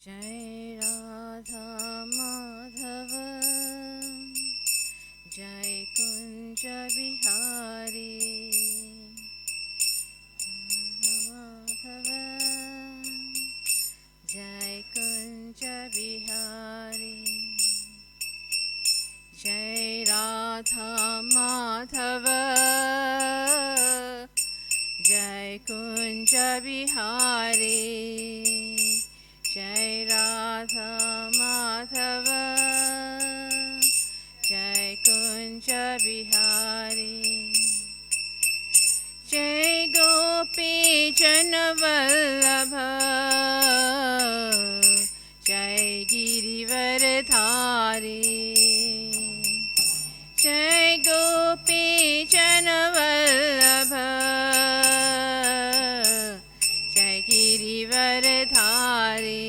जय राधा माधव जय कुंज बिहारी माधव जय कुंज बिहारी जय राधा माधव जय कुंज बिहारी जय राधा माधव जय कुंज बिहारी जय गोपी जन वल्लभ जय गिरिवर धारी जय गोपी जन वल्लभ जय गिरिवर धारी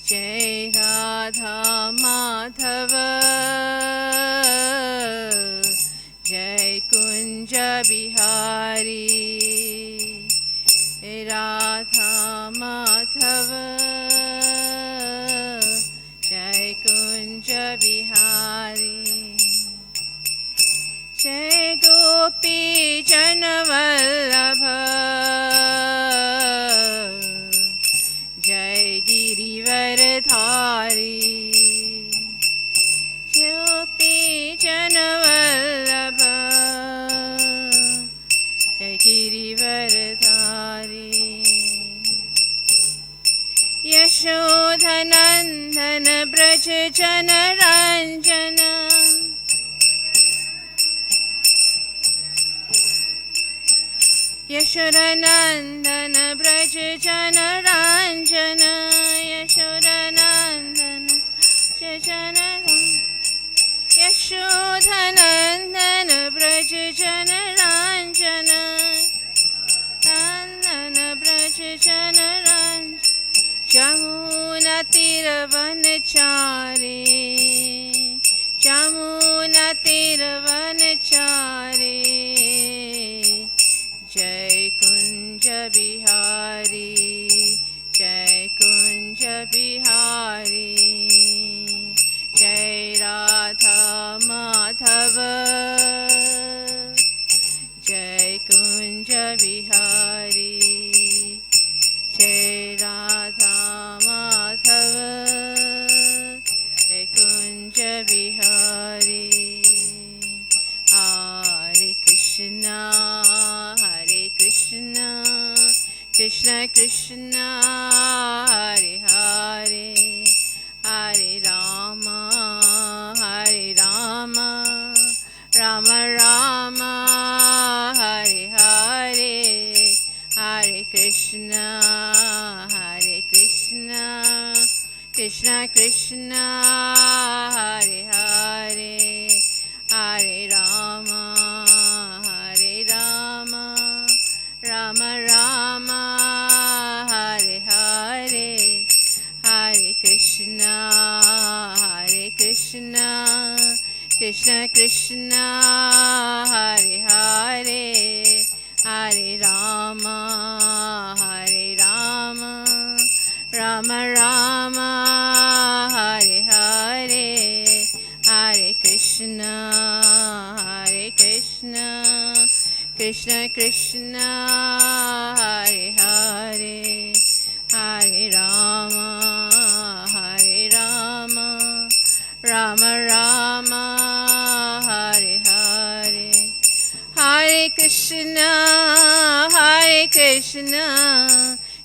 जय राधा माधव जय कुंज बिहारी जय राधा माधव जय कुंज बिहारी जय गोपी जन वल्लभ जय गिरिवर धारी गोपी जन वल्लभ जय गिरिवर धारी यशोधनंदन ब्रज जन रंजन यशोरनंदन ब्रज जन रंजन यशोरनंदन जन यशोधनंदन ब्रज जन रंजन नंदन ब्रज जन रंजन जमुना तीरवन चारे जमुना तीरवन चारे जय कुंज बिहारी जय कुंज बिहारी जय राधा माधव जय कुंज बिहारी जय राधा माधव जय कुंज बिहारी हरे Krishna Krishna Krishna Hare Hare Hare Ram Ram Ram Hare Hare Hare Krishna Krishna Krishna Hare Hare Hare Ram Ram Ram Hare Hare Hare Krishna Krishna Krishna Hare Hare Hare Ram Ram Ram Hare Hare Hare Krishna Krishna Krishna Hare Hare Hare Ram Ram Ram Hare Hare Hare Krishna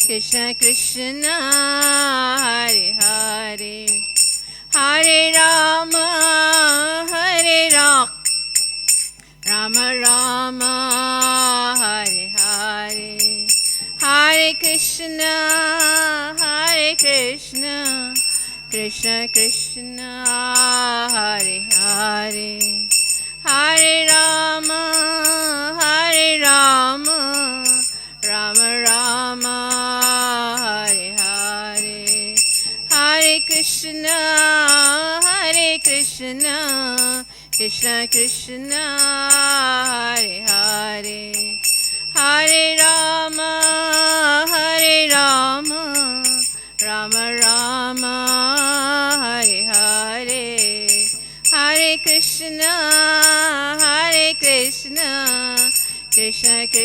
Krishna Krishna Hare Hare Hare Ram Ram Ram Hare Hare Hare Krishna Krishna Krishna Hare Hare Hare Ram Ram Ram Hare Hare Hare Krishna Krishna Krishna Hare Hare Hare Ram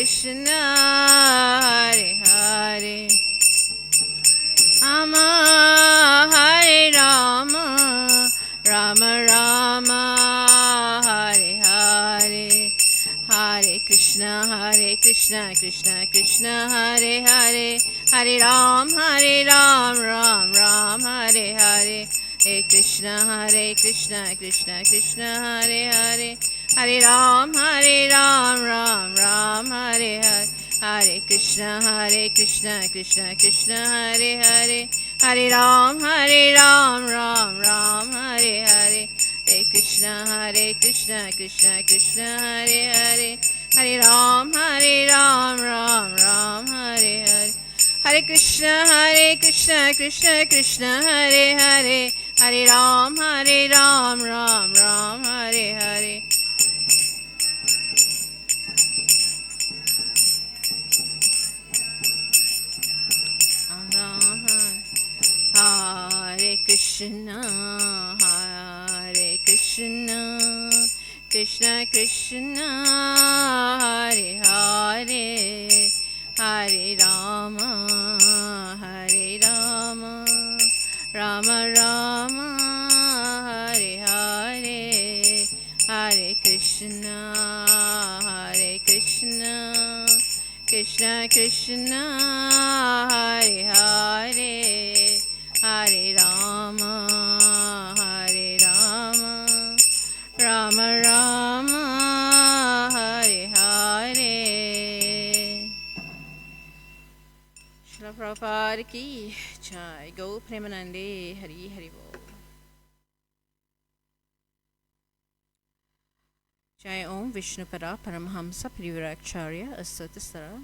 Krishna, Hare Hare, Rama, Hare Rama, Rama Rama, Hare Hare, Hare Krishna, Krishna Krishna, Hare Hare, Hare Ram, Ram Ram, Hare Hare, Hare Krishna, Krishna Krishna, Hare Hare, Hare Ram, Ram Ram, Hare Hare, Hare Krishna, Krishna Krishna, Hare Hare, Hare Ram, Ram Ram, Hare Hare, Hare Krishna, Krishna Krishna, Hare Hare, Hare Ram, Ram Ram, Hare Hare, Hare Krishna, Krishna Krishna, Hare Hare, Hare Ram, Ram Ram, Hare Hare. Hare Krishna, Krishna Krishna, Hare Hare, Hare Rama, Rama Rama, Hare Hare, Hare Krishna, Krishna Krishna, Hare Hare, Hare Rama, Rama Rama, Hare Hare. Srila Prabhupada ki jai. Go Premanande, Hari Hari Bol. Jai Om Vishnupada Paramahamsa Parivarakacharya Asatasara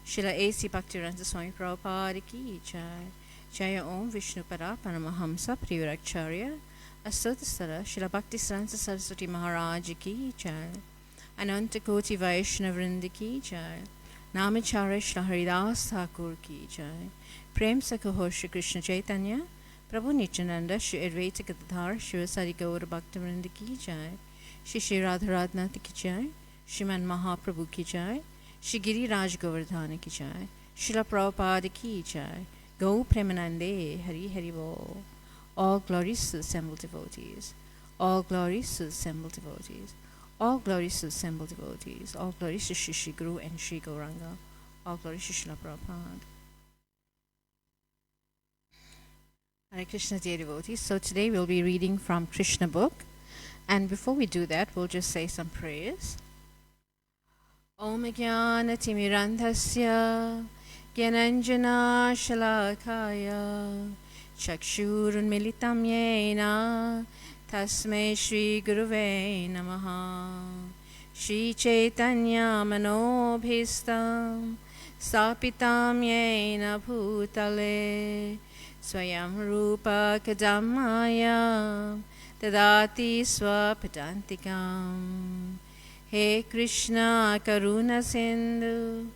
Srila A.C. Bhaktivedanta Swami Prabhupada ki jai. Jai Om Vishnupada Paramahamsa Parivarakacharya Asatasara Srila Bhaktisiddhanta Saraswati Maharaj ki jai. Ananta Koti Vaishnava Vrinda ki jai. Namacharya Srila Haridas Thakur ki jai. Prem Sakho Shri Krishna Chaitanya Prabhu Nityananda Shri Advaita Gadadhar Shivasari Gaura Bhaktivinoda ki jai. Shri Radharadnath ki jai, Shriman Mahaprabhu ki jai, Shri Giri Raj Govardhana ki jai, Srila Prabhupada ki jai, Go Premanande, Hari Hari Bol. All glories to the assembled devotees, all glories to the assembled devotees, all glories to the assembled devotees, all glories to Shri Guru and Shri Gauranga, all glories to Srila Prabhupada. Hare Krishna dear devotees, so today we'll be reading from Krishna book. And before we do that, we'll just say some prayers. Om Jnana Timirandhasya Gyananjana Shalakaya Chakshurun Militam Yena Tasmai Shri Guruve Namaha Shri Chaitanya Manobhistam Sapitam Yena Bhutale Swayam Rupa Kadamaya Tadati Swapadantikam. He Krishna Karuna Sindhu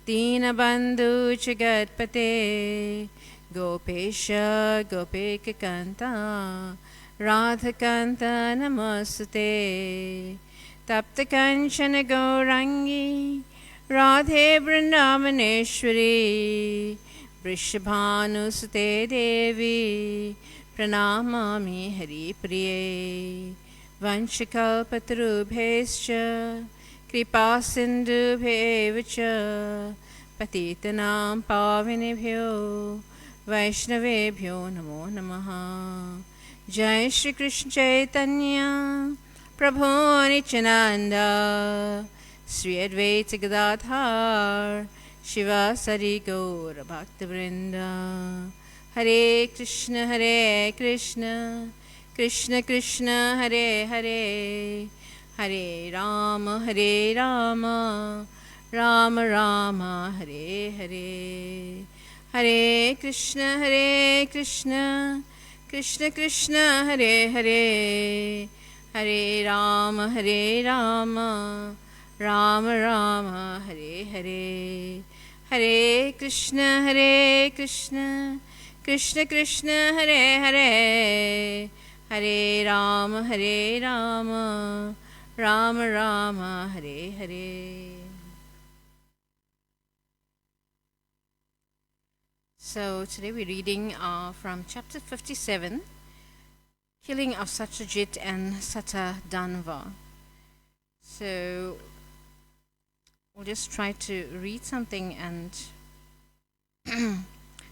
Dinabandhu Jagatpate Gopesha Gopika Kanta Radhakanta Namasute Tapta Kanchana Gaurangi Radhe Vrindavaneshwari Vrishabhanusute Devi Pranamami Hari Priye Vanchakalpatarubhescha Kripa Sindhubhevacha Patitanam Pavinebhyo Vaishnavebhyo Namo Namaha. Jai Shri Krishna Chaitanya Prabhu Nityananda Sri Advaita Gadadhar Shivasari Gaura Bhaktivinoda. Hare Krishna, Krishna Krishna, Hare Hare, Hare Rama, Rama Rama, Hare Hare, Hare Krishna, Krishna Krishna, Hare Hare, Hare Rama, Rama Rama, Hare Hare, Hare Krishna, Krishna Krishna, Hare Hare, Hare Rama, Rama Rama, Hare Hare. So today we're reading from chapter 57, Killing of Satyajit and Satadhanva. So we'll just try to read something and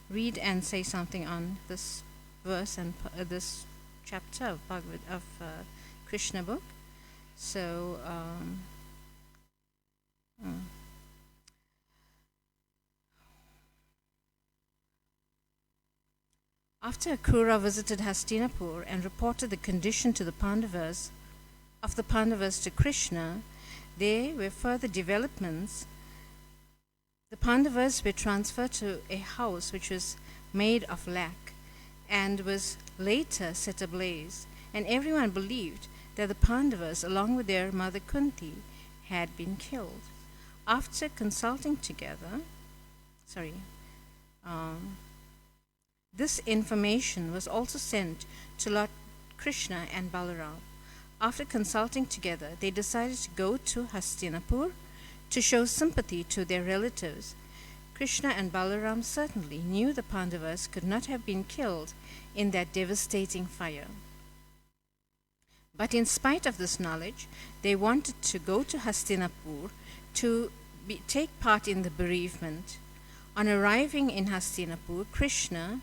read and say something on this verse and this chapter of Krishna book. So after Akrura visited Hastinapur and reported the condition to the Pandavas to Krishna, there were further developments. The Pandavas were transferred to a house which was made of lac and was later set ablaze, and everyone believed that the Pandavas, along with their mother Kunti, had been killed. After consulting together, this information was also sent to Lord Krishna and Balaram. After consulting together, they decided to go to Hastinapur to show sympathy to their relatives. Krishna and Balaram certainly knew the Pandavas could not have been killed in that devastating fire. But in spite of this knowledge, they wanted to go to Hastinapur to take part in the bereavement. On arriving in Hastinapur, Krishna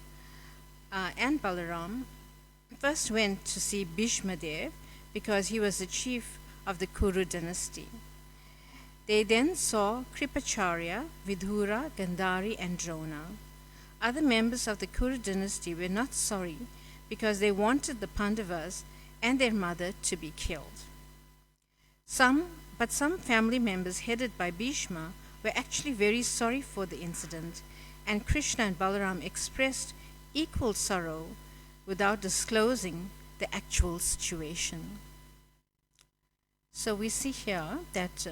and Balaram first went to see Bhishma Dev because he was the chief of the Kuru dynasty. They then saw Kripacharya, Vidura, Gandhari, and Drona. Other members of the Kuru dynasty were not sorry because they wanted the Pandavas and their mother to be killed. Some family members headed by Bhishma were actually very sorry for the incident, and Krishna and Balaram expressed equal sorrow without disclosing the actual situation. So we see here that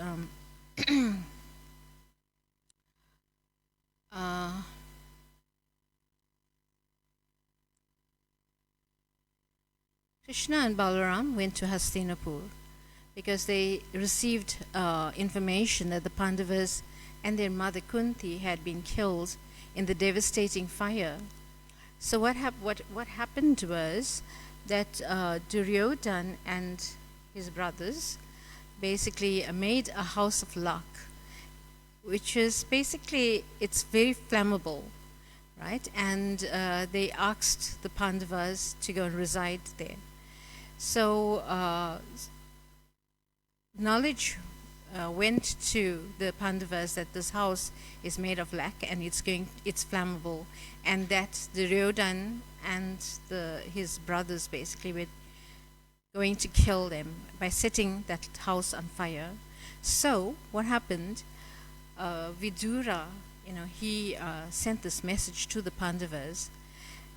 Krishna and Balaram went to Hastinapur because they received information that the Pandavas and their mother Kunti had been killed in the devastating fire. So what happened was that Duryodhan and his brothers basically made a house of luck, which is basically, it's very flammable, right? And they asked the Pandavas to go and reside there. So knowledge went to the Pandavas that this house is made of lac and it's flammable, and that Duryodhan and his brothers basically were going to kill them by setting that house on fire. So what happened? Vidura, he sent this message to the Pandavas,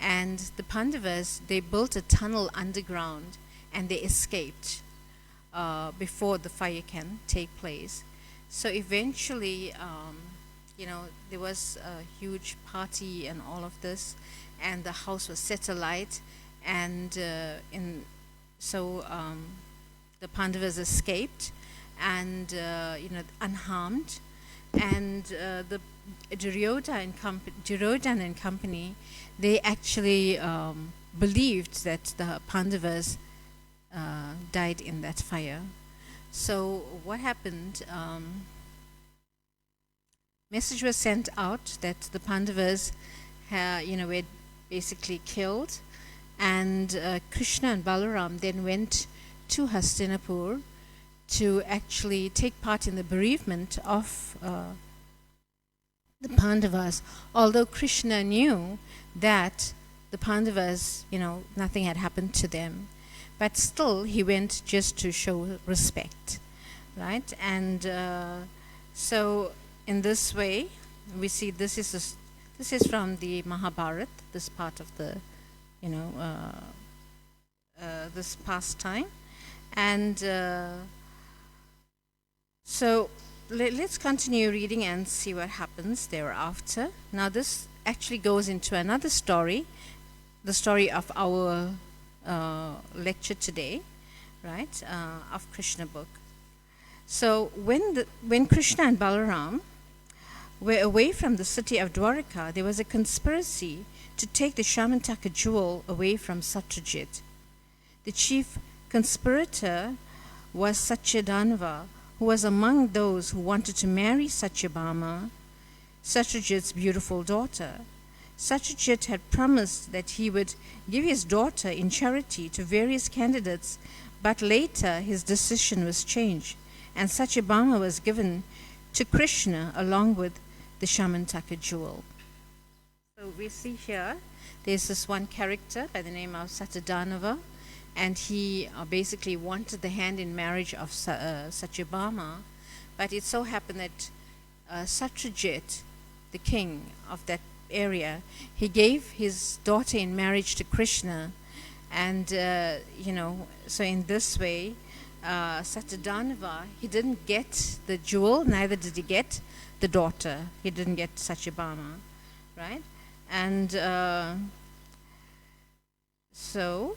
and the Pandavas, they built a tunnel underground and they escaped before the fire can take place. So eventually, there was a huge party and all of this, and the house was set alight, and the Pandavas escaped and unharmed, and the Duryodhan and company, they actually believed that the Pandavas died in that fire. So what happened? Message was sent out that the Pandavas, were basically killed, and Krishna and Balaram then went to Hastinapur to actually take part in the bereavement of the Pandavas. Although Krishna knew that the Pandavas, nothing had happened to them, but still he went just to show respect, right? And so in this way, we see this is from the Mahabharata, this part of the, this pastime. And so let's continue reading and see what happens thereafter. Now this actually goes into another story, the story of our lecture today, right, of Krishna book. So when Krishna and Balaram were away from the city of Dwarka, there was a conspiracy to take the Shamantaka jewel away from Satyajit. The chief conspirator was Satyadanava, who was among those who wanted to marry Satyabhama, Satyajit's beautiful daughter. Satyajit had promised that he would give his daughter in charity to various candidates, but later his decision was changed, and Satyabhama was given to Krishna along with the Shamantaka jewel. So we see here, there's this one character by the name of Satyadanava, and he basically wanted the hand in marriage of Satyabhama, but it so happened that Satyajit, the king of that area, he gave his daughter in marriage to Krishna, and so in this way, Satyadanava, he didn't get the jewel, neither did he get the daughter. He didn't get Satyabhama, right? And so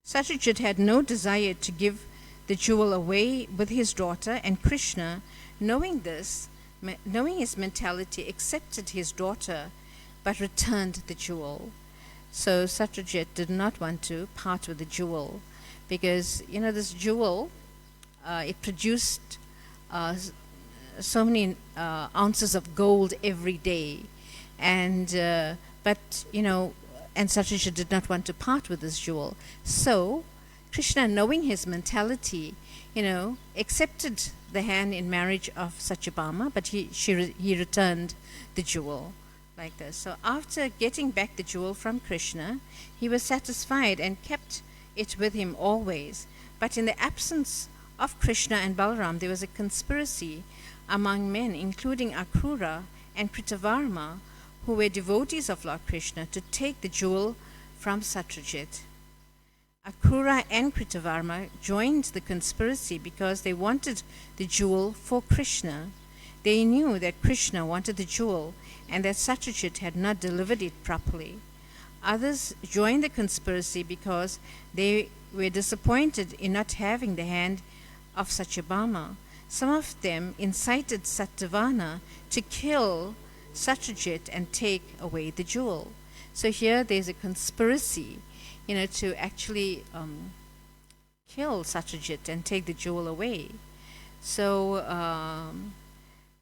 Satyajit had no desire to give the jewel away with his daughter, and Krishna, knowing this, knowing his mentality, accepted his daughter but returned the jewel. So Satyajit did not want to part with the jewel because, this jewel, it produced so many ounces of gold every day. And Satyajit did not want to part with this jewel. So Krishna, knowing his mentality, accepted the hand in marriage of Satyabhama, but he returned the jewel like this. So after getting back the jewel from Krishna, he was satisfied and kept it with him always. But in the absence of Krishna and Balaram, there was a conspiracy among men, including Akrura and Kritavarma, who were devotees of Lord Krishna, to take the jewel from Satyajit. Akrura and Kritavarma joined the conspiracy because they wanted the jewel for Krishna. They knew that Krishna wanted the jewel and that Satyajit had not delivered it properly. Others joined the conspiracy because they were disappointed in not having the hand of Satyabhama. Some of them incited Satyavana to kill Satyajit and take away the jewel. So here there's a conspiracy, to actually kill Satyajit and take the jewel away. So,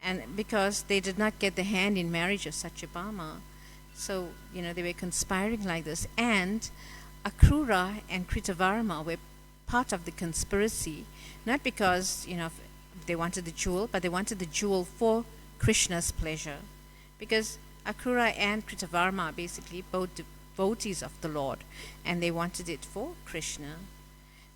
and because they did not get the hand in marriage of Satyabhama, so, they were conspiring like this. And Akrura and Kritavarma were part of the conspiracy, not because, they wanted the jewel, but they wanted the jewel for Krishna's pleasure. Because Akrura and Kritavarma are basically both devotees of the Lord, and they wanted it for Krishna.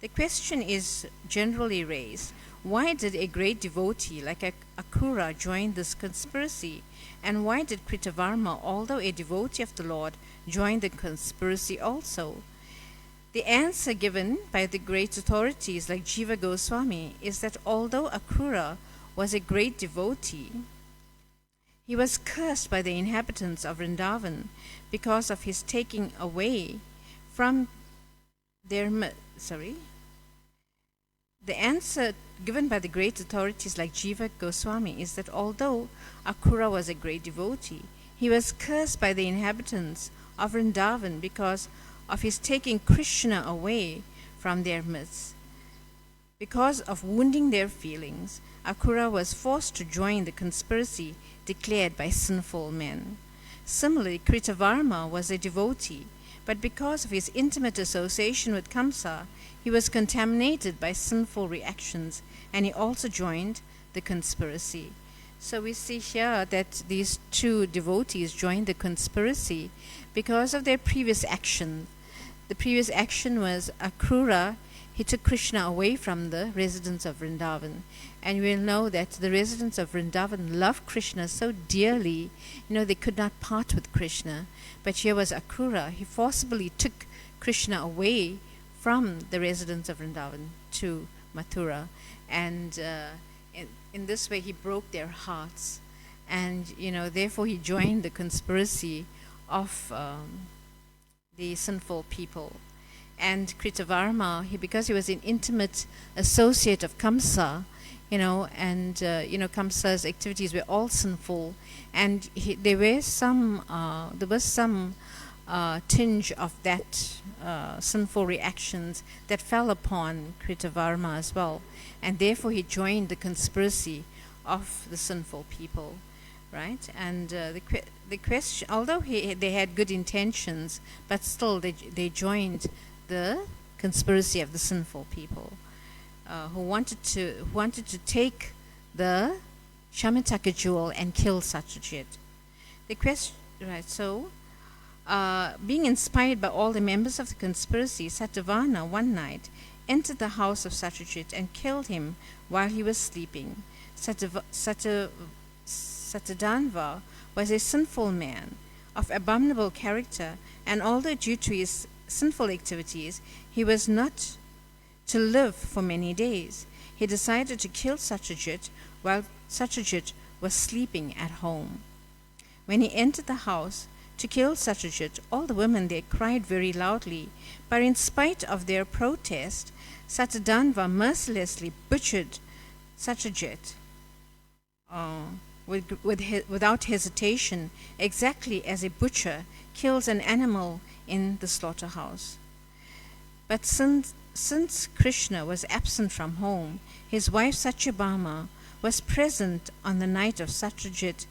The question is generally raised, why did a great devotee like Akrura join this conspiracy? And why did Kritavarma, although a devotee of the Lord, join the conspiracy also? The answer given by the great authorities like Jiva Goswami is that although Akrura was a great devotee, he was cursed by the inhabitants of Vrindavan because of his taking away from their... The answer given by the great authorities like Jiva Goswami is that although Akrura was a great devotee, he was cursed by the inhabitants of Vrindavan because of his taking Krishna away from their midst. Because of wounding their feelings, Akrura was forced to join the conspiracy declared by sinful men. Similarly, Kritavarma was a devotee, but because of his intimate association with Kamsa, he was contaminated by sinful reactions, and he also joined the conspiracy. So we see here that these two devotees joined the conspiracy because of their previous action. The previous action was Akrura, he took Krishna away from the residents of Vrindavan. And we'll know that the residents of Vrindavan loved Krishna so dearly, they could not part with Krishna. But here was Akrura, he forcibly took Krishna away from the residents of Vrindavan to Mathura. And in this way he broke their hearts. And, therefore he joined the conspiracy of the sinful people. And Kritavarma, because he was an intimate associate of Kamsa, and Kamsa's activities were all sinful, and there was some tinge of that sinful reactions that fell upon Kritavarma as well, and therefore he joined the conspiracy of the sinful people, right? And the question, although they had good intentions, but still they joined the conspiracy of the sinful people, who wanted to take the Shamitaka jewel and kill Satyajit. The question, right? So, being inspired by all the members of the conspiracy, Satyavana one night entered the house of Satyajit and killed him while he was sleeping. Satyadanva was a sinful man of abominable character, and although due to his sinful activities, he was not to live for many days. He decided to kill Satyajit while Satyajit was sleeping at home. When he entered the house to kill Satyajit, all the women there cried very loudly, but in spite of their protest, Satyadanva mercilessly butchered Satyajit without hesitation, exactly as a butcher kills an animal in the slaughterhouse. But since Krishna was absent from home, his wife Satyabhama was present on the night of Satyajit,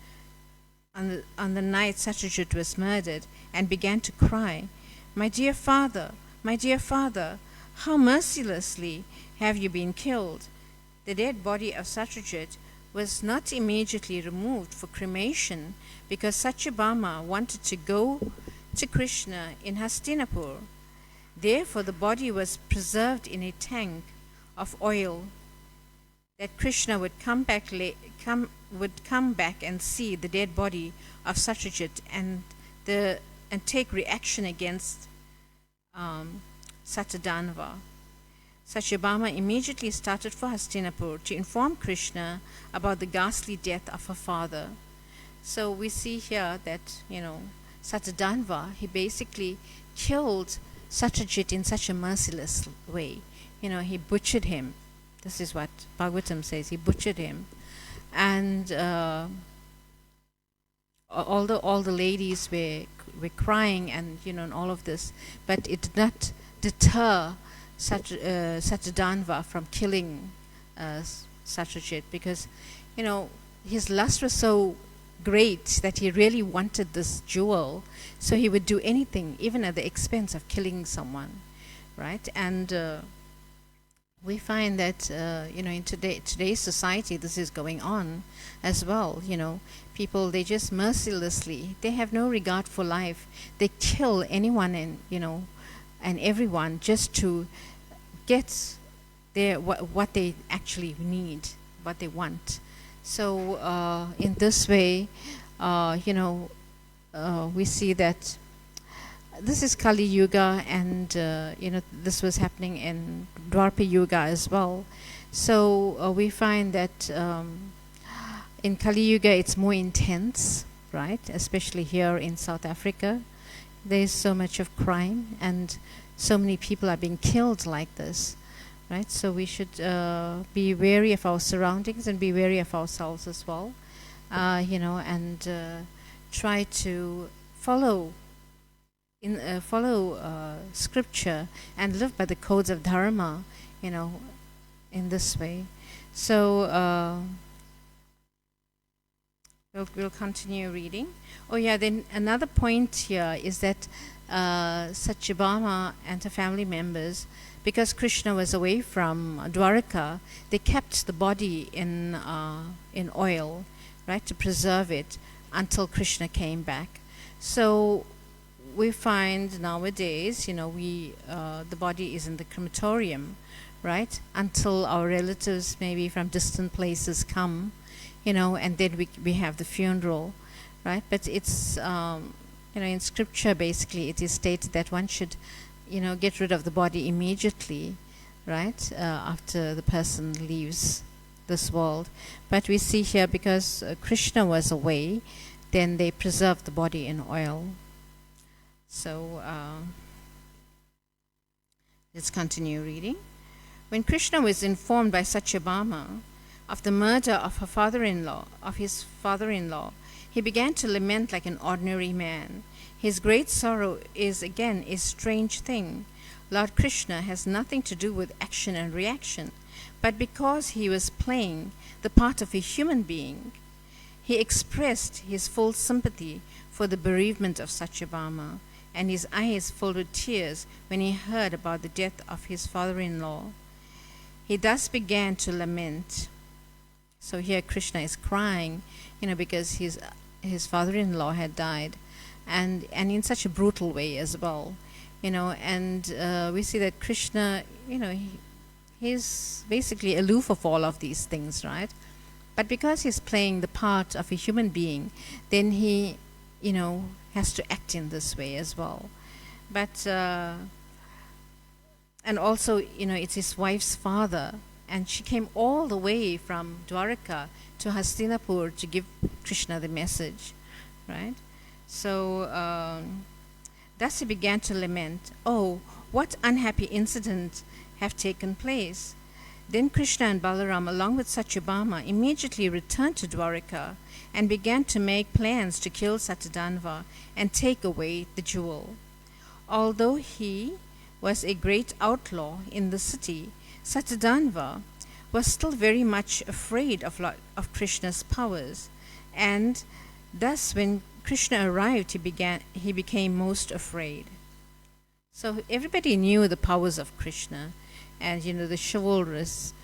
on the night Satyajit was murdered, and began to cry, my dear father, how mercilessly have you been killed?" The dead body of Satyajit was not immediately removed for cremation because Satyabhama wanted to go to Krishna in Hastinapur. Therefore, the body was preserved in a tank of oil, that Krishna would come back and see the dead body of Satyajit and take reaction against Satyadanva. Satyabhama immediately started for Hastinapur to inform Krishna about the ghastly death of her father. So we see here that, Satyadanva, he basically killed Satyajit in such a merciless way. He butchered him. This is what Bhagavatam says. He butchered him. And although all the ladies were crying and, and all of this, but it did not deter Satyadanva from killing Satyajit, because, his lust was so great that he really wanted this jewel, so he would do anything, even at the expense of killing someone, right? And we find that, in today's society, this is going on as well. People, they just mercilessly, they have no regard for life. They kill anyone and everyone just to get what they actually need, what they want. So in this way, we see that this is Kali Yuga, and this was happening in Dwapara Yuga as well. So we find that in Kali Yuga it's more intense, right? Especially here in South Africa, there is so much of crime, and so many people are being killed like this, right? So we should be wary of our surroundings and be wary of ourselves as well, and try to follow scripture and live by the codes of dharma, in this way. So we'll continue reading. Oh yeah, then another point here is that Satyabhama and her family members, because Krishna was away from Dwaraka, they kept the body in oil, right, to preserve it until Krishna came back. So we find nowadays, the body is in the crematorium, right, until our relatives maybe from distant places come, and then we have the funeral, right? But it's, in scripture basically it is stated that one should, get rid of the body immediately, right, after the person leaves this world. But we see here, because Krishna was away, then they preserved the body in oil. So let's continue reading. When Krishna was informed by Satyabhama, of the murder of his father-in-law, he began to lament like an ordinary man. His great sorrow is again a strange thing. Lord Krishna has nothing to do with action and reaction, but because he was playing the part of a human being, he expressed his full sympathy for the bereavement of Satyabhama, and his eyes filled with tears when he heard about the death of his father-in-law. He thus began to lament. So here Krishna is crying, because his father-in-law had died, and in such a brutal way as well, and we see that Krishna, he's basically aloof of all of these things, right? But because he's playing the part of a human being, then he, has to act in this way as well. But and also, it's his wife's father, and she came all the way from Dwaraka to Hastinapur to give Krishna the message, right? So thus he began to lament, "Oh, what unhappy incident have taken place?" Then Krishna and Balaram, along with Satyabhama, immediately returned to Dwaraka and began to make plans to kill Satyadanva and take away the jewel. Although he was a great outlaw in the city, Satyadanva was still very much afraid of Krishna's powers, and thus when Krishna arrived, he became most afraid. So everybody knew the powers of Krishna, and the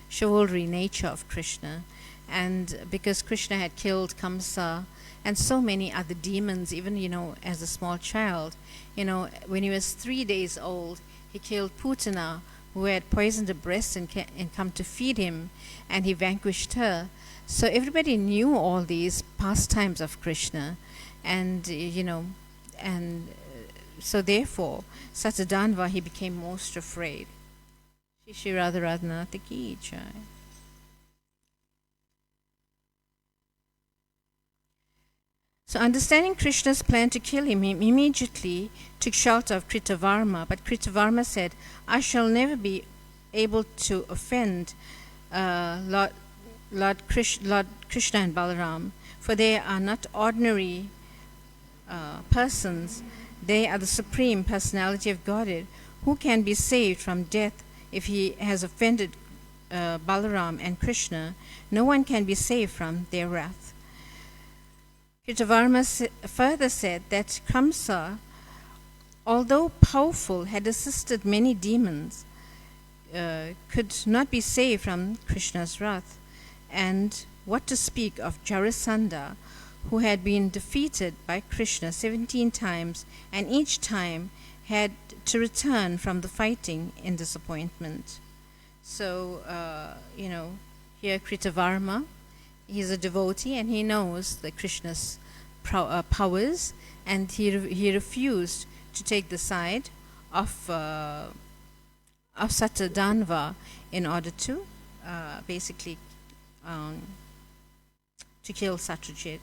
chivalry nature of Krishna, and because Krishna had killed Kamsa and so many other demons, even as a small child, when he was 3 days old, he killed Putana, who had poisoned a breast and come to feed him, and he vanquished her. So everybody knew all these pastimes of Krishna, and so therefore Satyadanva, he became most afraid. Shri Radha Radhanatha Ki Jai. So understanding Krishna's plan to kill him, he immediately took shelter of Kritavarma. But Kritavarma said, "I shall never be able to offend Lord Krishna and Balaram, for they are not ordinary persons. They are the Supreme Personality of Godhead, who can be saved from death if he has offended Balaram and Krishna. No one can be saved from their wrath." Kritavarma further said that Kamsa, although powerful, had assisted many demons, could not be saved from Krishna's wrath. And what to speak of Jarasandha, who had been defeated by Krishna 17 times, and each time had to return from the fighting in disappointment. So, here Kritavarma, he's a devotee and he knows the Krishna's powers, and he refused to take the side of Satyadanva in order to basically to kill Satyajit,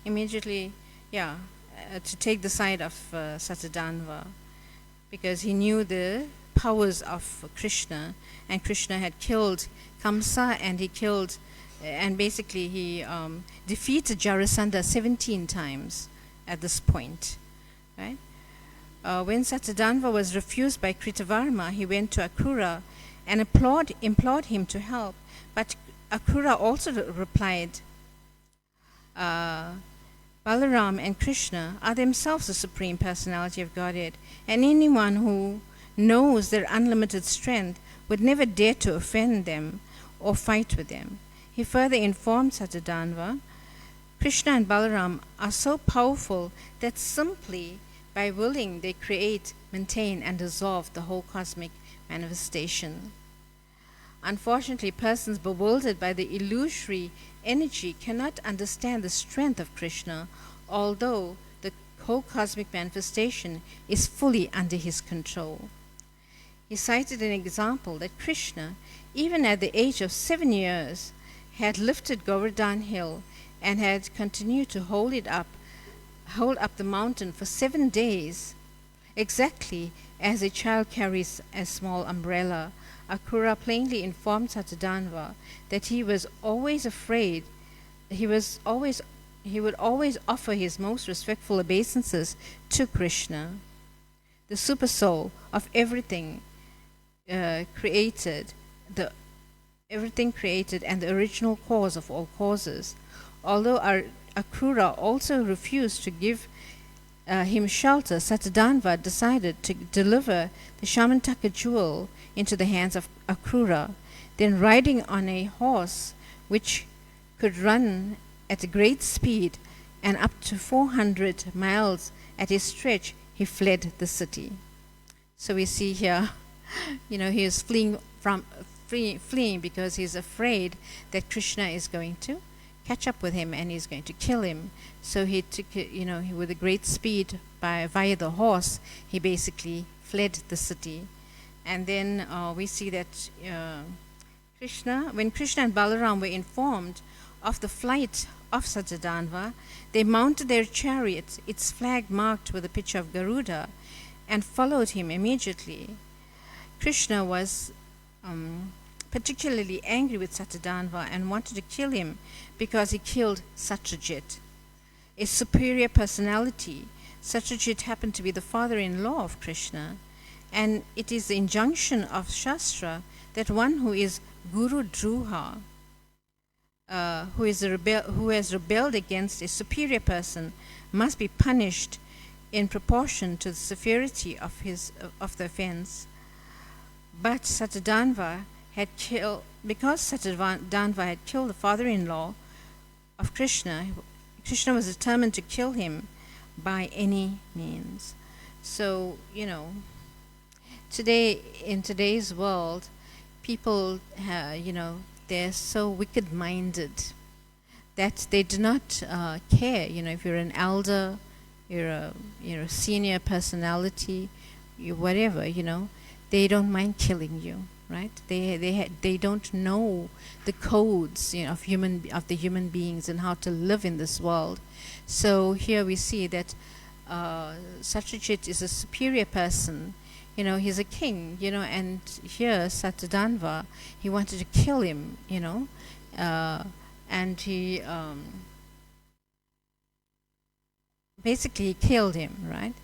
immediately, to take the side of Satyadanva, because he knew the powers of Krishna, and Krishna had killed Kamsa, and he defeated Jarasandha 17 times at this point, right? When Satyadanva was refused by Kritavarma, he went to Akrura and implored him to help, but Akrura also replied, Balaram and Krishna are themselves the Supreme Personality of Godhead, and anyone who knows their unlimited strength would never dare to offend them or fight with them. He further informed Satyadanva, Krishna and Balaram are so powerful that simply by willing they create, maintain, and dissolve the whole cosmic manifestation. Unfortunately, persons bewildered by the illusory energy cannot understand the strength of Krishna, although the whole cosmic manifestation is fully under his control. He cited an example that Krishna, even at the age of 7 years, had lifted Govardhan hill and had continued to hold up the mountain for 7 days, exactly as a child carries a small umbrella Akrura plainly informed Satadhanva that he was always afraid, he would always offer his most respectful obeisances to Krishna, the supersoul of everything created, everything created and the original cause of all causes. Although Akrura also refused to give him shelter, Satadhanva decided to deliver the Shamantaka jewel into the hands of Akrura. Then, riding on a horse which could run at a great speed and up to 400 miles at a stretch, he fled the city. So we see here, he is fleeing because he's afraid that Krishna is going to catch up with him and he's going to kill him. So he took, with a great speed via the horse, he basically fled the city. And then we see that when Krishna and Balaram were informed of the flight of Satadhanva, they mounted their chariot, its flag marked with a picture of Garuda, and followed him immediately. Krishna was particularly angry with Satadhanva and wanted to kill him because he killed Satyajit, a superior personality. Satyajit happened to be the father-in-law of Krishna, and it is the injunction of Shastra that one who is Guru Druha, who has rebelled against a superior person, must be punished in proportion to the severity of the offense. But Satadhanva had killed the father-in-law of Krishna. Krishna was determined to kill him by any means. So, today, in today's world, people, they're so wicked-minded that they do not care. If you're an elder, you're a senior personality, whatever, they don't mind killing you, right? They don't know the codes, of the human beings and how to live in this world. So here we see that Satyajit is a superior person. He's a king, and here Satadhanva, he wanted to kill him, and he basically killed him, right?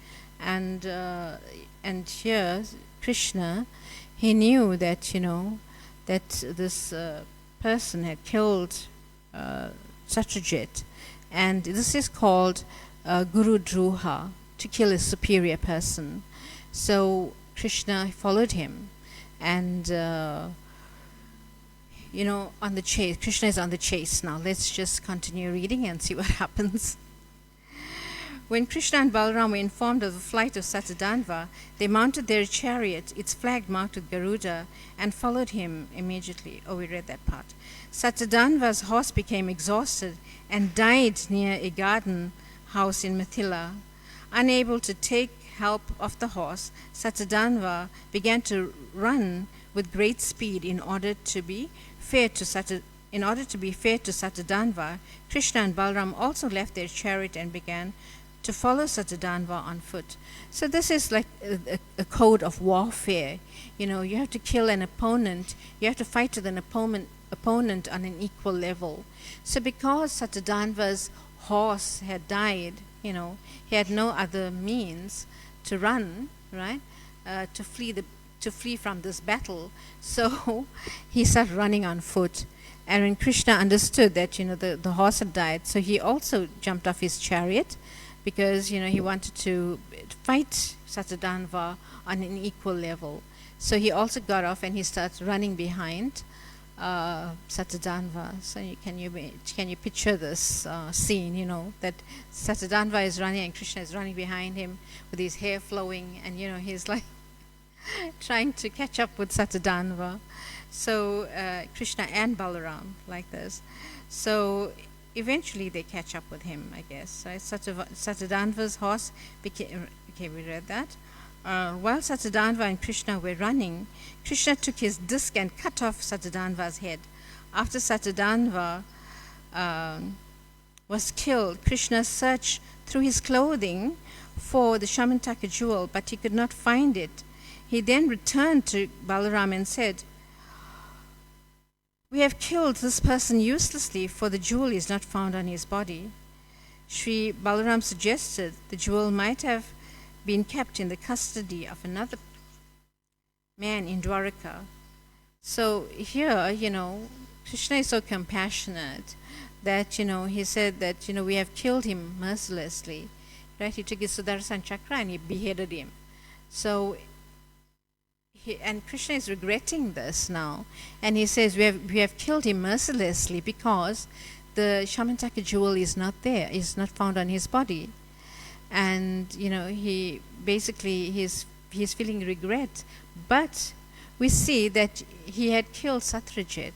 And here Krishna, he knew that, that this person had killed Satyajit, and this is called Guru Druha, to kill a superior person. So Krishna followed him, and on the chase. Krishna is on the chase now. Let's just continue reading and see what happens. When Krishna and Balaram were informed of the flight of Satadhanva, they mounted their chariot, its flag marked with Garuda, and followed him immediately. Oh, we read that part. Satadhanva's horse became exhausted and died near a garden house in Mithila. Unable to take help of the horse, Satadhanva began to run with great speed in order to be fair to Satadhanva. Krishna and Balaram also left their chariot and began to follow Satadhanva on foot. So this is like a code of warfare. You have to kill an opponent. You have to fight with an opponent on an equal level. So because Satadhanva's horse had died, he had no other means to run, right? To flee from this battle. So he started running on foot. And when Krishna understood that, the horse had died, so he also jumped off his chariot, because he wanted to fight Satadhanva on an equal level. So he also got off and he starts running behind Satadhanva. So can you picture this scene? That Satadhanva is running and Krishna is running behind him with his hair flowing, and he's like trying to catch up with Satadhanva. So Krishna and Balaram like this. So eventually they catch up with him, I guess. Right? Satadhanva's horse became, okay, we read that. While Satadhanva and Krishna were running, Krishna took his disc and cut off Satadhanva's head. After Satadhanva was killed, Krishna searched through his clothing for the Shamantaka jewel, but he could not find it. He then returned to Balaram and said, we have killed this person uselessly, for the jewel is not found on his body. Sri Balaram suggested the jewel might have been kept in the custody of another man in Dwaraka. So here, Krishna is so compassionate that, he said that, we have killed him mercilessly. Right? He took his Sudarshan chakra and he beheaded him. So, and Krishna is regretting this now. And he says, we have killed him mercilessly because the Shamantaka jewel is not there, is not found on his body. And, he basically, he's feeling regret. But we see that he had killed Satyajit,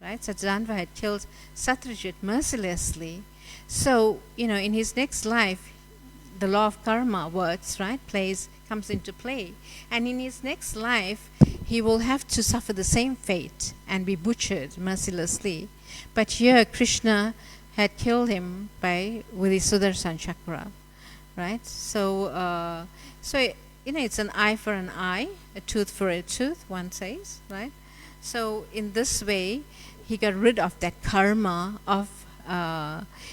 right? Satyadanva had killed Satyajit mercilessly. So, in his next life, the law of karma works, right? Comes into play. And in his next life, he will have to suffer the same fate and be butchered mercilessly. But here, Krishna had killed him with his Sudarshan chakra, right? So, it's an eye for an eye, a tooth for a tooth, one says, right? So in this way, he got rid of that karma of,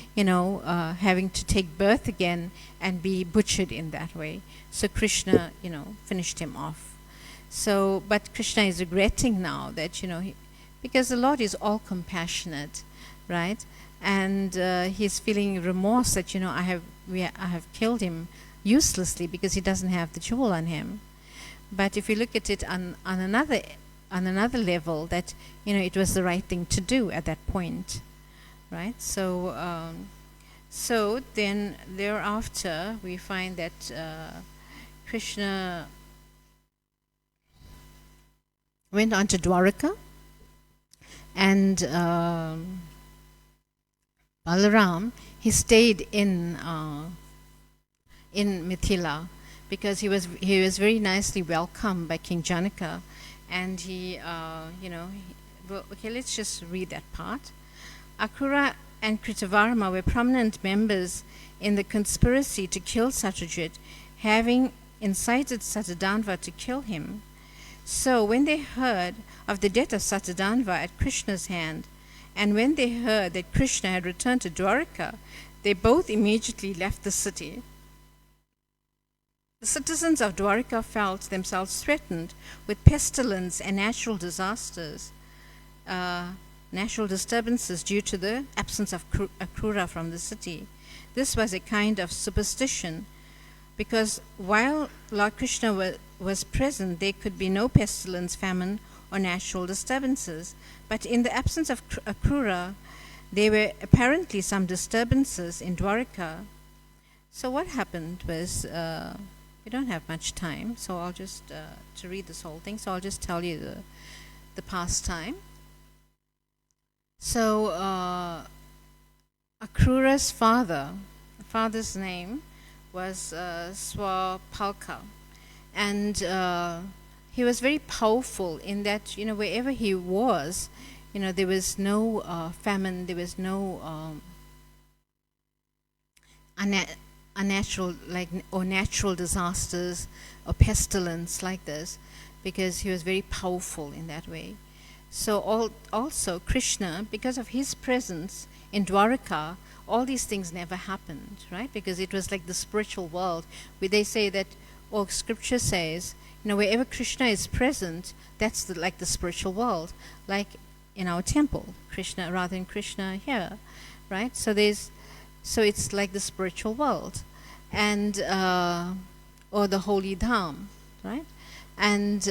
having to take birth again and be butchered in that way. So Krishna, finished him off. So, but Krishna is regretting now that, because the Lord is all compassionate, right? And he's feeling remorse that, I have killed him uselessly because he doesn't have the jewel on him. But if you look at it on another level, that it was the right thing to do at that point, right? So so then thereafter we find that Krishna went on to Dwaraka, and Balaram, he stayed in Mithila, because he was very nicely welcomed by King Janaka, and okay, let's just read that part. Akrura and Kritavarma were prominent members in the conspiracy to kill Satyajit, having incited Satyadanva to kill him. So when they heard of the death of Satyadanva at Krishna's hand, and when they heard that Krishna had returned to Dwaraka, they both immediately left the city. The citizens of Dwaraka felt themselves threatened with pestilence and natural disasters, natural disturbances due to the absence of Akrura from the city. This was a kind of superstition, because while Lord Krishna was present, there could be no pestilence, famine, or natural disturbances. But in the absence of Akrura, there were apparently some disturbances in Dwaraka. So what happened was, we don't have much time, so I'll just, to read this whole thing, so I'll just tell you the past time. So Akrura's father's name was Swapalka, and he was very powerful in that, wherever he was, there was no famine, there was no unnatural, or natural disasters or pestilence like this, because he was very powerful in that way. So also Krishna, because of his presence in Dwaraka, all these things never happened, right? Because it was like the spiritual world, where they say that, or scripture says, wherever Krishna is present, that's like the spiritual world, like in our temple, Krishna, rather than Krishna here, right? So it's like the spiritual world, and or the holy dham, right? And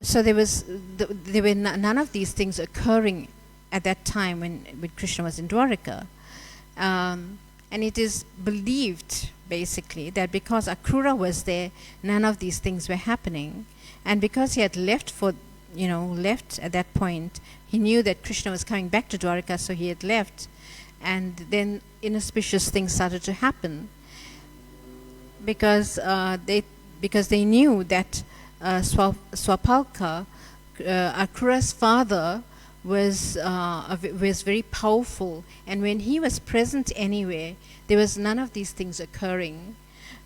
so there were none of these things occurring at that time when Krishna was in Dwaraka. And it is believed, basically, that because Akrura was there, none of these things were happening. And because he had left at that point, he knew that Krishna was coming back to Dwaraka, so he had left. And then inauspicious things started to happen, because they knew that Swapalka, Akrura's father, was very powerful, and when he was present anywhere, there was none of these things occurring,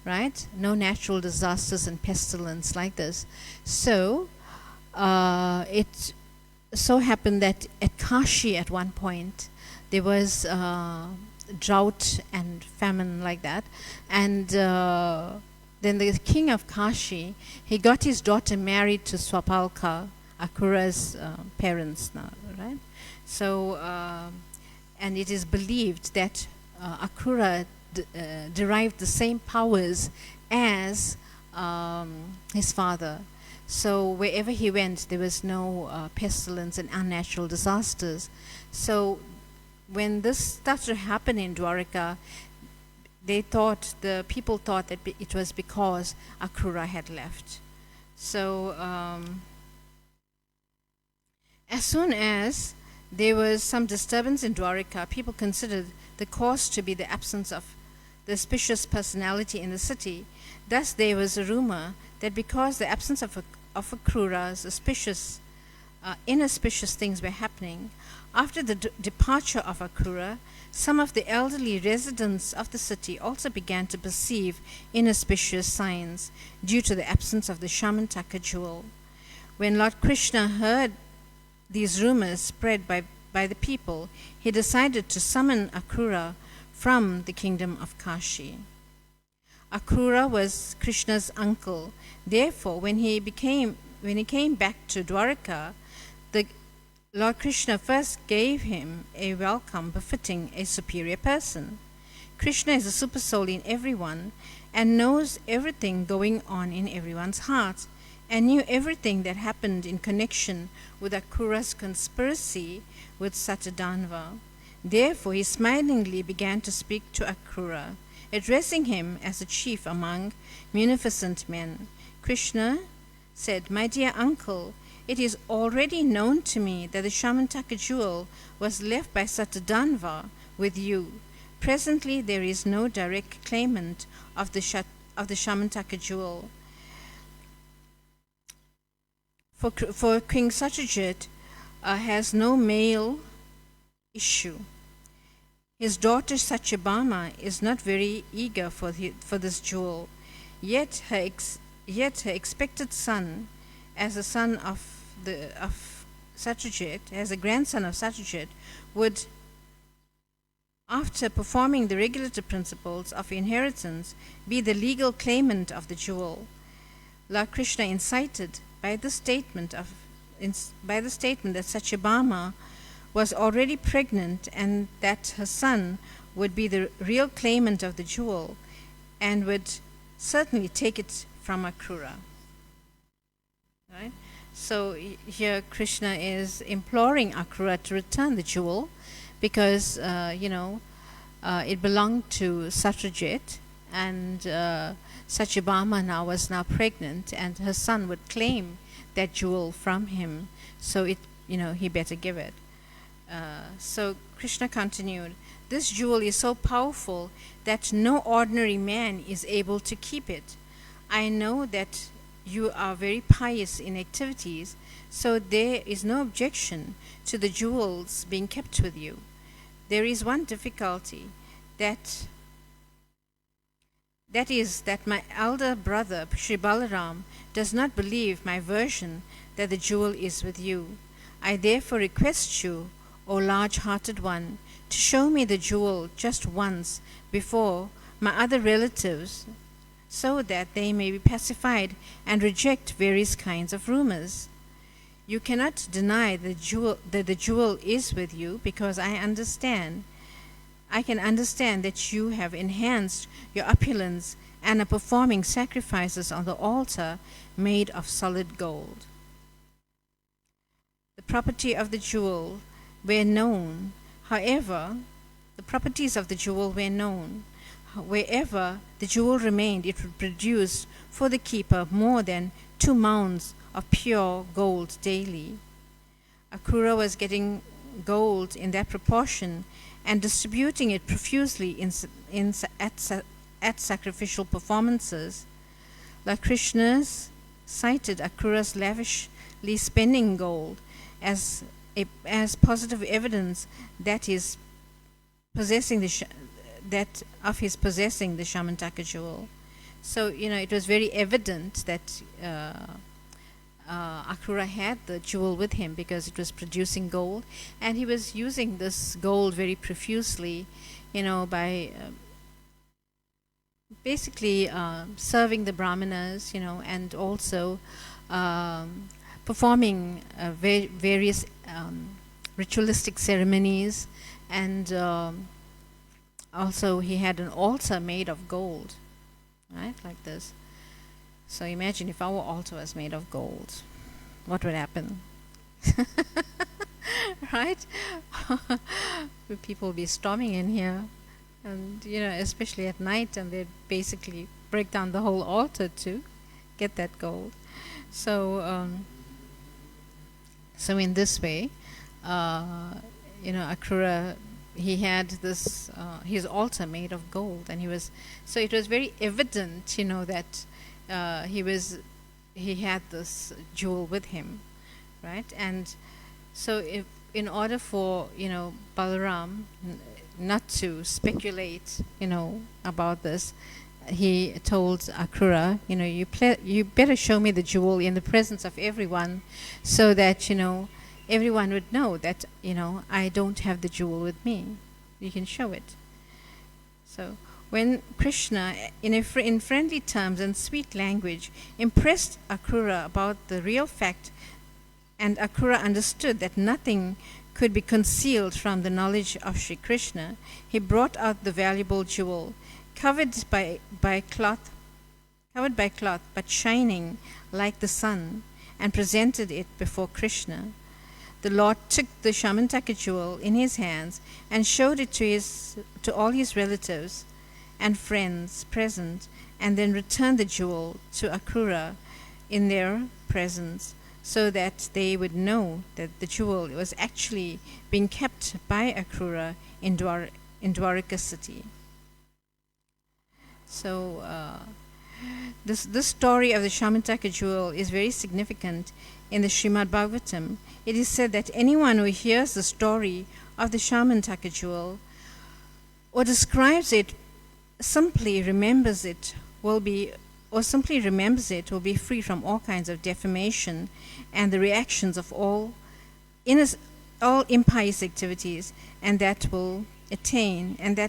right? No natural disasters and pestilence like this. So so happened that at Kashi at one point there was drought and famine like that, and then the king of Kashi, he got his daughter married to Swapalka, Akrura's parents now, right? So, and it is believed that Akrura derived the same powers as his father. So wherever he went, there was no pestilence and unnatural disasters. So when this started to happen in Dwaraka, the people thought that it was because Akrura had left. So as soon as there was some disturbance in Dwaraka, people considered the cause to be the absence of the auspicious personality in the city. Thus there was a rumor that because the absence of Akrura's inauspicious things were happening, after the departure of Akrura, some of the elderly residents of the city also began to perceive inauspicious signs due to the absence of the Shamantaka jewel. When Lord Krishna heard these rumors spread by the people, he decided to summon Akrura from the kingdom of Kashi. Akrura was Krishna's uncle. Therefore, when he came back to Dwaraka, the Lord Krishna first gave him a welcome befitting a superior person. Krishna is a super soul in everyone and knows everything going on in everyone's heart, and knew everything that happened in connection with Akrura's conspiracy with Satyadanva. Therefore, he smilingly began to speak to Akrura, addressing him as a chief among munificent men. Krishna said, "My dear uncle, it is already known to me that the Shamantaka jewel was left by Satyadanva with you. Presently, there is no direct claimant of the Shamantaka jewel. For King Satyajit has no male issue. His daughter Satyabhama is not very eager for this jewel. Yet her expected son, as a son of Satyajit, as a grandson of Satyajit, would, after performing the regulative principles of inheritance, be the legal claimant of the jewel." Lord Krishna incited by the statement that Satyabhama was already pregnant and that her son would be the real claimant of the jewel and would certainly take it from Akrura. Right? So here Krishna is imploring Akrura to return the jewel because, it belonged to Satyajit, and Satyabhama was now pregnant, and her son would claim that jewel from him. So he better give it. So Krishna continued, "This jewel is so powerful that no ordinary man is able to keep it. I know that you are very pious in activities, so there is no objection to the jewels being kept with you. There is one difficulty, that is that my elder brother, Sri Balaram, does not believe my version that the jewel is with you. I therefore request you, O large-hearted one, to show me the jewel just once before my other relatives, so that they may be pacified and reject various kinds of rumors. You cannot deny that the jewel is with you, because I can understand that you have enhanced your opulence and are performing sacrifices on the altar made of solid gold. The properties of the jewel were known. Wherever the jewel remained, it would produce for the keeper more than 2 mounds of pure gold daily. Akrura was getting gold in that proportion and distributing it profusely at sacrificial performances. Lord Krishna cited Akrura's lavishly spending gold as positive evidence that his possessing the Shamantaka jewel. So it was very evident that Akrura had the jewel with him because it was producing gold, and he was using this gold very profusely, by basically serving the brahmanas, and also performing various ritualistic ceremonies, and also he had an altar made of gold, right, like this. So imagine if our altar was made of gold, what would happen? Right? People would be storming in here, and especially at night, and they'd basically break down the whole altar to get that gold. So so in this way, Akrura, he had this his altar made of gold, and so it was very evident, that he had this jewel with him, right? And so in order for Balaram not to speculate about this, he told Akrura, you better show me the jewel in the presence of everyone, so that everyone would know that I don't have the jewel with me. You can show it. So when Krishna, in friendly terms and sweet language, impressed Akrura about the real fact, and Akrura understood that nothing could be concealed from the knowledge of Sri Krishna, he brought out the valuable jewel, covered by cloth, but shining like the sun, and presented it before Krishna. The Lord took the Shamantaka jewel in his hands and showed it to all his relatives and friends present, and then returned the jewel to Akrura in their presence, so that they would know that the jewel was actually being kept by Akrura in Dwaraka city. So this story of the Shamantaka jewel is very significant in the Srimad Bhagavatam. It is said that anyone who hears the story of the Shamantaka jewel or describes it, simply remembers it, will be free from all kinds of defamation and the reactions of all impious activities, and that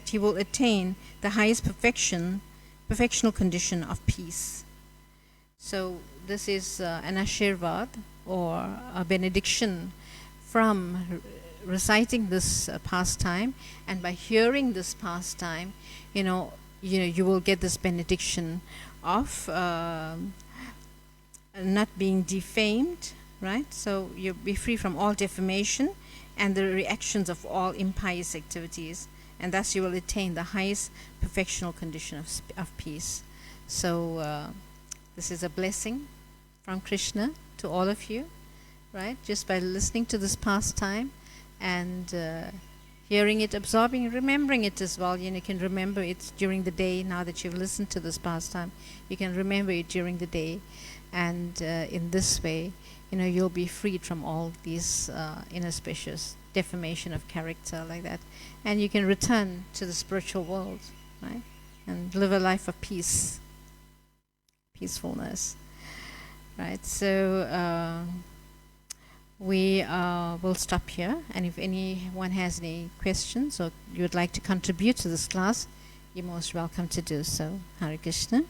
he will attain the highest perfectional condition of peace. So this is an ashirvad, or a benediction, from reciting this pastime, and by hearing this pastime, you will get this benediction of not being defamed, right? So you'll be free from all defamation and the reactions of all impious activities, and thus you will attain the highest perfectional condition of peace. So this is a blessing from Krishna to all of you, right? Just by listening to this pastime and hearing it, absorbing, remembering it as well. You can remember it during the day. Now that you've listened to this pastime, you can remember it during the day, and in this way, you'll be freed from all these inauspicious defamation of character like that, and you can return to the spiritual world, right, and live a life of peace, peacefulness, right? So we will stop here, and if anyone has any questions or you would like to contribute to this class, you're most welcome to do so. Hare Krishna.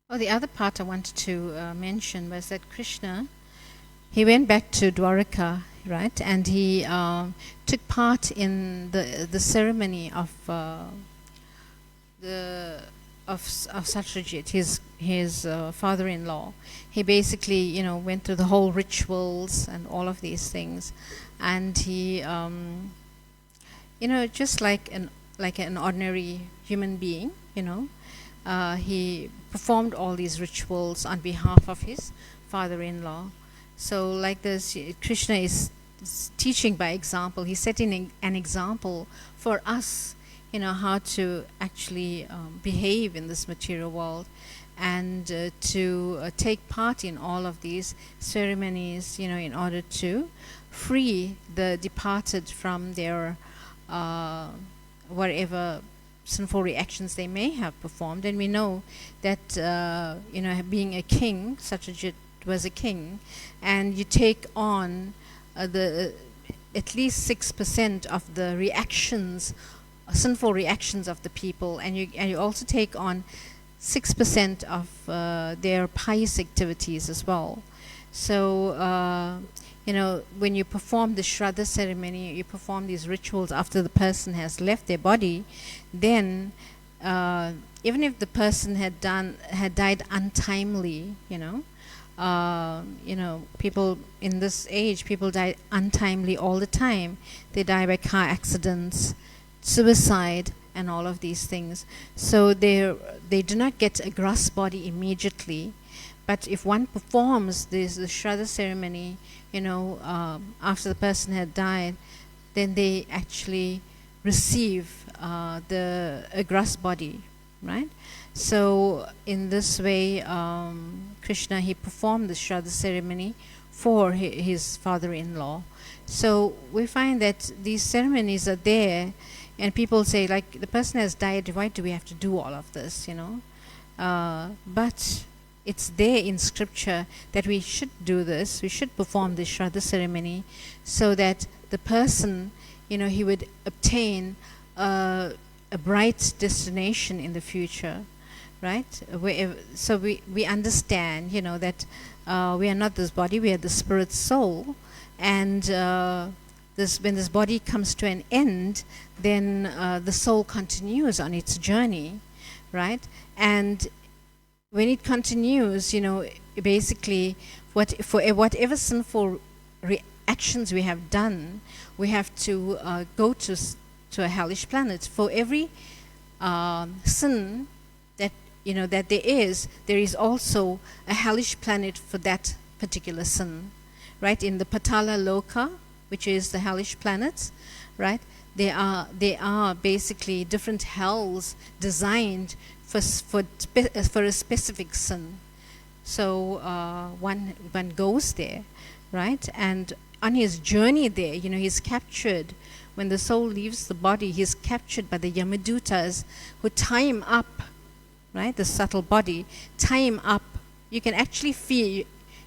Well, the other part I wanted to mention was that Krishna, he went back to Dwaraka, right, and he took part in the ceremony of Satyajit, his father-in-law. He basically, went through the whole rituals and all of these things, and he, just like an ordinary human being, he performed all these rituals on behalf of his father-in-law. So like this, Krishna is teaching by example. He's setting an example for us, how to actually behave in this material world, and to take part in all of these ceremonies, in order to free the departed from their whatever sinful reactions they may have performed. And we know that being a king, Satyajit was a king, and you take on the at least 6% of the reactions, sinful reactions of the people, and you also take on 6% of their pious activities as well. So when you perform the Shraddha ceremony, you perform these rituals after the person has left their body, then even if the person had died untimely, people in this age, people die untimely all the time. They die by car accidents, suicide, and all of these things. So they do not get a gross body immediately. But if one performs the Shraddha ceremony, after the person had died, then they actually receive a gross body, right? So in this way, Krishna, he performed the Shraddha ceremony for his father-in-law. So we find that these ceremonies are there, and people say, like, the person has died, why do we have to do all of this, but it's there in scripture that we should do this, we should perform this Shraddha ceremony, so that the person, he would obtain a bright destination in the future, right? So we understand, that we are not this body, we are the spirit soul, and when this body comes to an end, then the soul continues on its journey, right? And when it continues, basically, whatever sinful reactions we have done, we have to go to a hellish planet. For every sin that that there is also a hellish planet for that particular sin, right? In the Patala Loka, which is the hellish planets, right? They are basically different hells designed for a specific sin. So one goes there, right? And on his journey there, he's captured. When the soul leaves the body, he's captured by the Yamadutas, who tie him up, right? The subtle body, tie him up. You can actually feel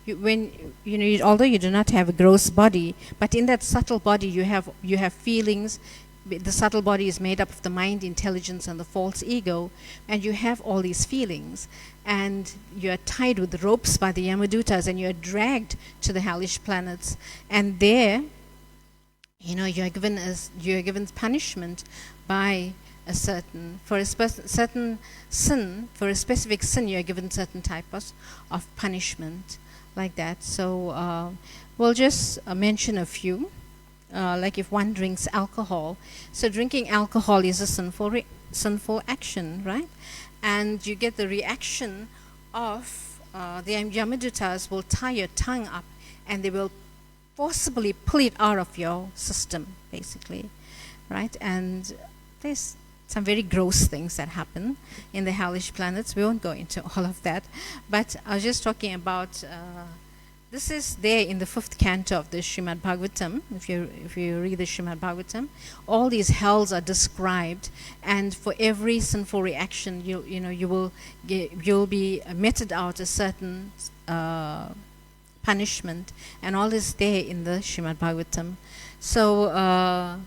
although you do not have a gross body, but in that subtle body you have feelings. The subtle body is made up of the mind, intelligence, and the false ego, and you have all these feelings, and you are tied with ropes by the Yamadutas, and you are dragged to the hellish planets, and there, you are given punishment by a certain sin, for a specific sin, you are given certain types of punishment, like that. So we'll just mention a few. Like if one drinks alcohol. So drinking alcohol is a sinful action, right? And you get the reaction of the Yamadutas will tie your tongue up, and they will forcibly pull it out of your system, basically, right? And there's some very gross things that happen in the hellish planets. We won't go into all of that, but I was just talking about this is there in the 5th canto of the Srimad Bhagavatam. If you read the Srimad Bhagavatam, all these hells are described, and for every sinful reaction, you'll be meted out a certain punishment, and all is there in the Srimad Bhagavatam. So I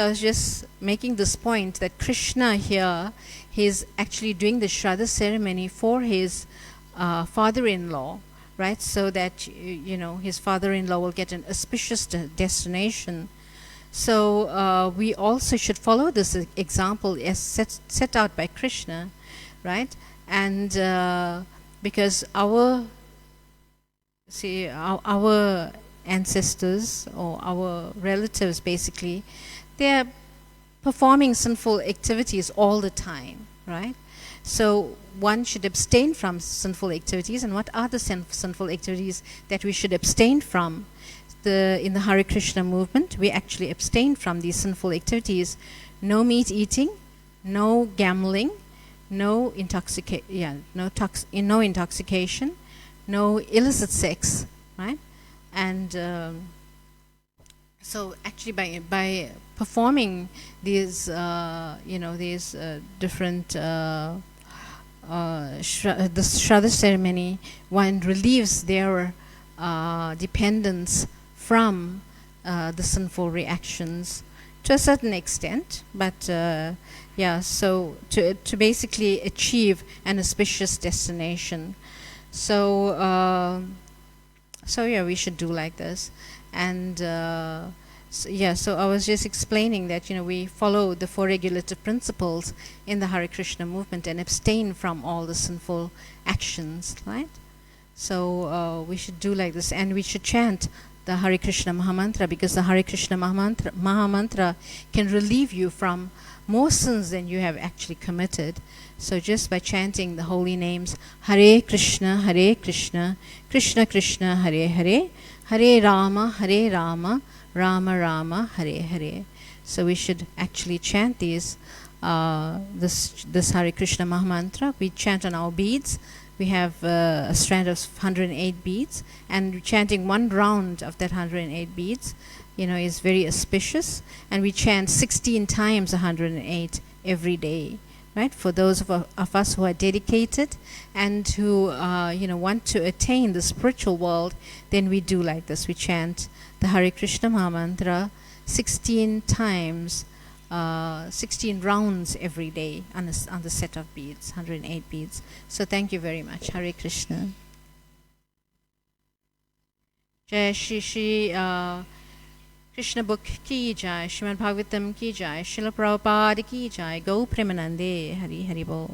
was just making this point that Krishna here, he's actually doing the Shraddha ceremony for his father-in-law, right? So that, his father-in-law will get an auspicious destination. So we also should follow this example as set out by Krishna, right? And because our ancestors, or our relatives, basically, they're performing sinful activities all the time, right? So one should abstain from sinful activities. And what are the sinful activities that we should abstain from? In the Hare Krishna movement, we actually abstain from these sinful activities. No meat eating, no gambling, no intoxication, no illicit sex, right? And So actually, by performing these, these different the Shraddha ceremony, one relieves their dependence from the sinful reactions to a certain extent, but yeah, so to basically achieve an auspicious destination. So so yeah, we should do like this. And so I was just explaining that, we follow the four regulative principles in the Hare Krishna movement and abstain from all the sinful actions, right? So we should do like this, and we should chant the Hare Krishna Mahamantra, because the Hare Krishna Mahamantra can relieve you from more sins than you have actually committed. So just by chanting the holy names, Hare Krishna, Krishna Krishna, Hare Hare, Hare Rama, Rama Rama, Hare Hare. So we should actually chant these, this Hare Krishna Mahamantra. We chant on our beads. We have a strand of 108 beads, and chanting one round of that 108 beads, is very auspicious. And we chant 16 times 108 every day, right? For those of us who are dedicated and who want to attain the spiritual world, then we do like this. We chant the Hare Krishna Mahamantra 16 times, 16 rounds every day on the set of beads, 108 beads. So thank you very much. Hare Krishna. Jai Shri Krishna book ki jai, Srimad Bhagavatam ki jai, Srila Prabhupada ki jai, Go Premanande, Hari Hari Bol.